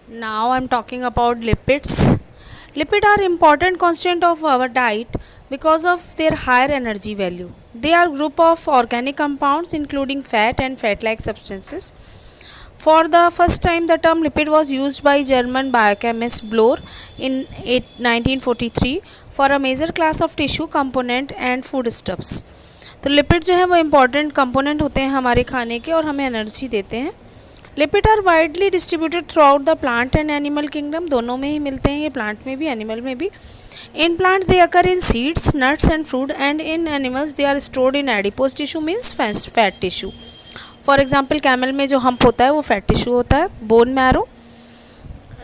Now I'm talking about lipids. Lipids are important constituent of our diet because of their higher energy value. They are group of organic compounds including fat and fat-like substances. For the first time, the term lipid was used by German biochemist Blohr in 1943 for a major class of tissue component and foodstuffs. तो lipid जो है वो important component होते हैं हमारे खाने के और हमें एनर्जी देते हैं. Lipid are widely distributed throughout the plant and animal kingdom. दोनों में ही मिलते हैं ये, प्लांट में भी एनिमल में भी. In plants they occur in seeds, nuts and fruit, and in animals they are stored in adipose tissue means fat tissue. For example camel में जो हम्प होता है वो फैट टिश्यू होता है. बोन मैरो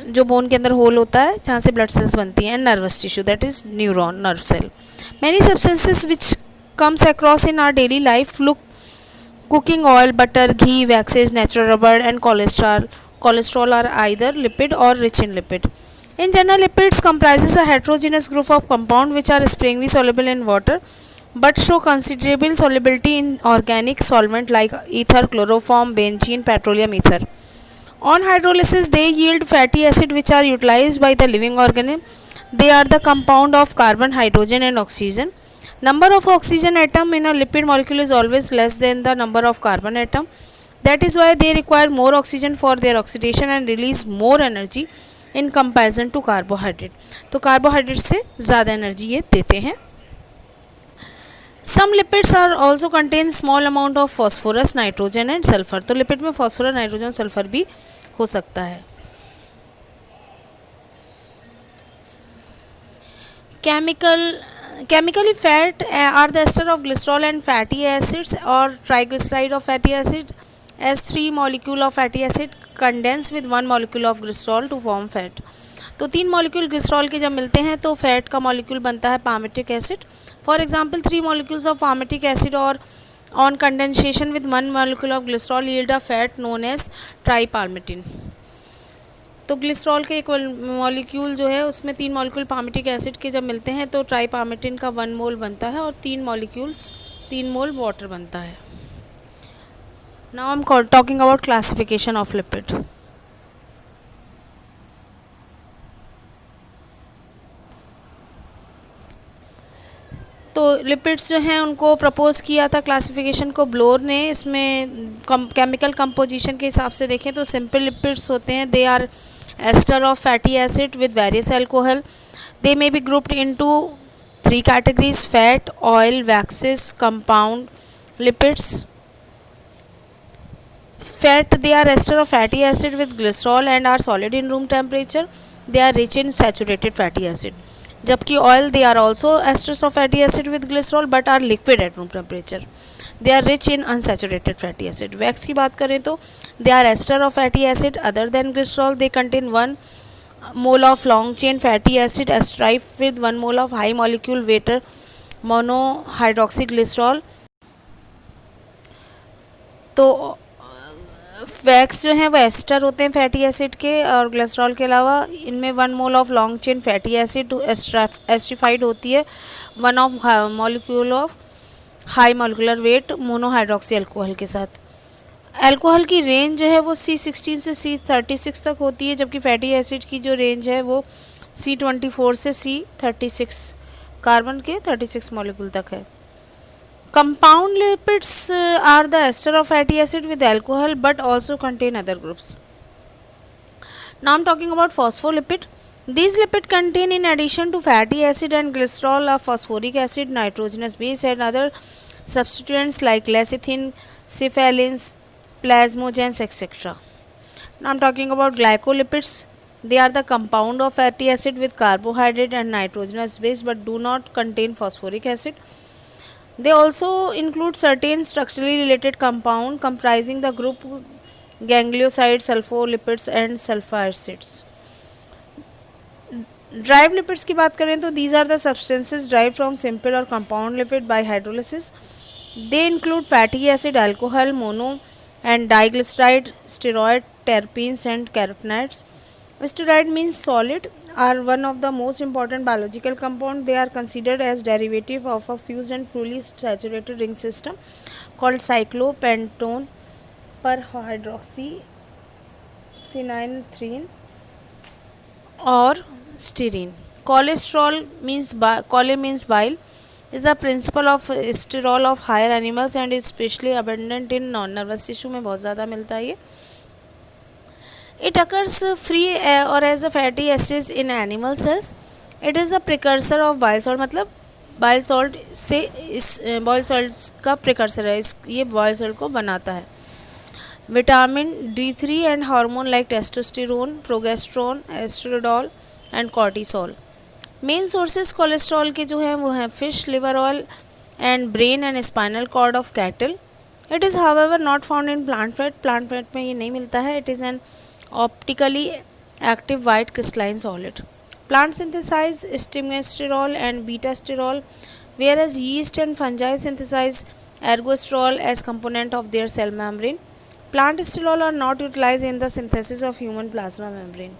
जो बोन के अंदर होल होता है जहाँ से ब्लड सेल्स बनती हैं. And nervous tissue that is neuron, nerve cell. Many substances which comes across in our daily life look cooking oil, butter, ghee, waxes, natural rubber and cholesterol are either lipid or rich in lipid. In general, lipids comprises a heterogeneous group of compounds which are sparingly soluble in water but show considerable solubility in organic solvent like ether, chloroform, benzene, petroleum ether. On hydrolysis, they yield fatty acid which are utilized by the living organism. They are the compound of carbon, hydrogen and oxygen. Number of oxygen atom in a lipid molecule is always less than the number of carbon atom. That is why they require more oxygen for their oxidation and release more energy in comparison to carbohydrate. तो carbohydrate से ज़्यादा energy ये देते हैं. Some lipids are also contain small amount of phosphorus, nitrogen and sulfur. तो lipid में phosphorus, nitrogen, sulfur भी हो सकता है. Chemically, fat are the ester of glycerol and fatty acids or triglyceride of fatty acid, as three molecule of fatty acid condense with one molecule of glycerol to form fat. तो 3 molecule glycerol के जब मिलते हैं तो fat का molecule बनता है palmitic acid. For example 3 molecules of palmitic acid और on condensation with 1 molecule of glycerol yield a fat known as tripalmitin. तो ग्लिसरॉल के एक मॉलिक्यूल जो है उसमें 3 मॉलिक्यूल पामेटिक एसिड के जब मिलते हैं तो ट्राईपामेटिन का 1 मोल बनता है और 3 मोल वाटर बनता है. Now I am talking about classification of lipid. तो लिपिड्स जो हैं उनको प्रपोज किया था क्लासिफिकेशन को ब्लोर ने. इसमें केमिकल कंपोजिशन के हिसाब से देखें तो सिंपल लिपिड्स होते हैं. They are ester of fatty acid with various alcohol. They may be grouped into 3 categories: fat, oil, waxes, compound lipids. Fat, they are ester of fatty acid with glycerol and are solid in room temperature. They are rich in saturated fatty acid. जबकि oil, they are also esters of fatty acid with glycerol but are liquid at room temperature. They are rich in unsaturated fatty acid. Wax की बात करें तो they are ester of fatty acid other than glycerol. They contain 1 mole of long chain fatty acid esteri with 1 mole of high molecule weight monohydroxyglycerol. तो wax जो हैं वो ester होते हैं फैटी एसिड के, और ग्लिसरॉल के अलावा इनमें 1 mole of long chain fatty acid esterified होती है 1 of molecule of high molecular weight monohydroxy alcohol के साथ. अल्कोहल की रेंज जो है वो C16 से C36 तक होती है, जबकि फैटी एसिड की जो रेंज है वो C24 से C36 कार्बन के 36 मॉलिक्यूल तक है. Compound lipids are the ester of fatty acid with alcohol but also contain other groups. Now I am talking about phospholipid. These lipids contain, in addition to fatty acid and glycerol, a phosphoric acid, nitrogenous base and other substituents like lecithin, cephalins, plasmogens, etc. Now I am talking about glycolipids. They are the compound of fatty acid with carbohydrate and nitrogenous base but do not contain phosphoric acid. They also include certain structurally related compound comprising the group gangliosides, sulfolipids and sulfacids. Derived lipids की बात करें तो these are the substances derived from simple or compound lipid by hydrolysis. They include fatty acid, alcohol, mono and diglyceride, steroid, terpenes and carotenoids. Steroid means solid, are one of the most important biological compound. They are considered as derivative of a fused and fully saturated ring system called cyclopentone per hydroxyphenylthrene. or styrene. Cholesterol means chole means bile is the principle of sterol of higher animals and is especially abundant in non-nervous tissue में बहुत ज़्यादा मिलता है ये. It occurs free or as a fatty acids in animal cells. It is the precursor of bile salt. मतलब bile salt से इस bile salt का precursor है, इस ये bile salt को बनाता है. Vitamin D3 and hormone like testosterone, progesterone, estradiol and cortisol. Main sources cholesterol के जो हैं वो हैं fish, liver oil and brain and spinal cord of cattle. It is however not found in plant fat. Plant fat में ये नहीं मिलता है. It is an optically active white crystalline solid. Plant synthesize stigmasterol and beta sterol, whereas yeast and fungi synthesize ergosterol as component of their cell membrane. Plant sterol are not utilized in the synthesis of human plasma membrane.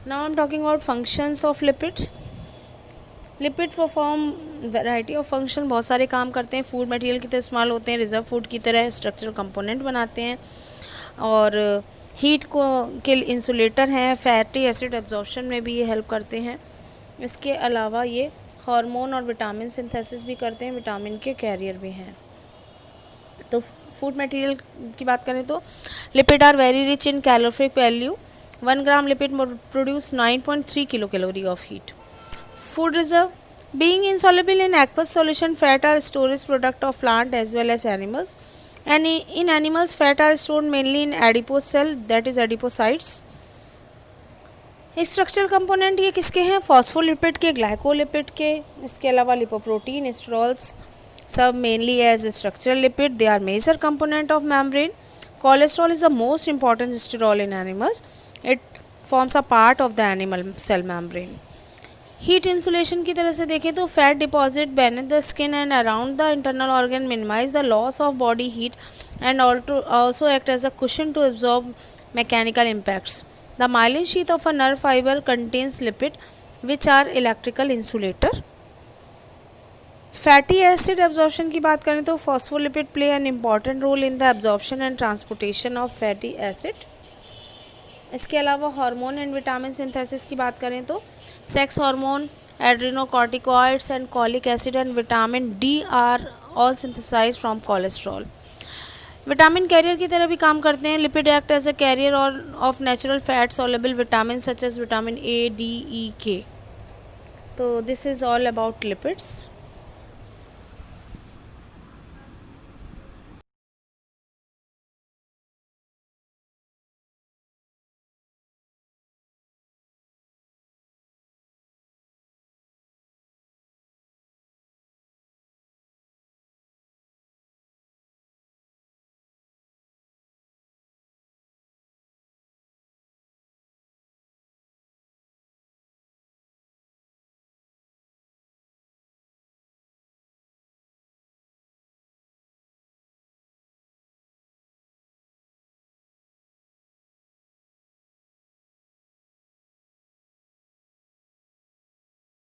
Now I am talking about functions of lipids. Lipid perform variety of function, बहुत सारे काम करते हैं. Food material की तरह इस्तेमाल होते हैं, रिजर्व फूड की तरह स्ट्रक्चरल कंपोनेंट बनाते हैं और हीट को के इंसुलेटर हैं. फैटी एसिड एब्जॉर्प्शन में भी ये हेल्प करते हैं. इसके अलावा ये हार्मोन और विटामिन सिंथेसिस भी करते हैं, विटामिन के कैरियर भी हैं. तो फूड मटेरियल की बात करें तो lipid are very rich in calorific value. 1 gram lipid produce 9.3 kilo calorie of heat. Food reserve being insoluble in aqueous solution, fat are storage product of plant as well as animals, and in animals fat are stored mainly in adipose cell, that is adipocytes. Structural component ये किसके हैं? Phospholipid के, glycolipid के. इसके अलावा lipoprotein, sterols सब mainly as structural lipid. They are major component of membrane. Cholesterol is the most important sterol in animals. It forms a part of the animal cell membrane. Heat insulation की तरह से देखें तो fat deposit beneath the skin and around the internal organ minimise the loss of body heat and also act as a cushion to absorb mechanical impacts. The myelin sheath of a nerve fiber contains lipid which are electrical insulator. Fatty acid absorption की बात करें तो phospholipid play an important role in the absorption and transportation of fatty acid. इसके अलावा hormone and vitamin synthesis की बात करें तो sex hormone, adrenocorticoids and cholic acid and vitamin D are all synthesized from cholesterol. Vitamin carrier की तरह भी काम करते हैं. Lipid act as a carrier और of natural fat soluble vitamin such as vitamin A, D, E, K. तो this is all about lipids.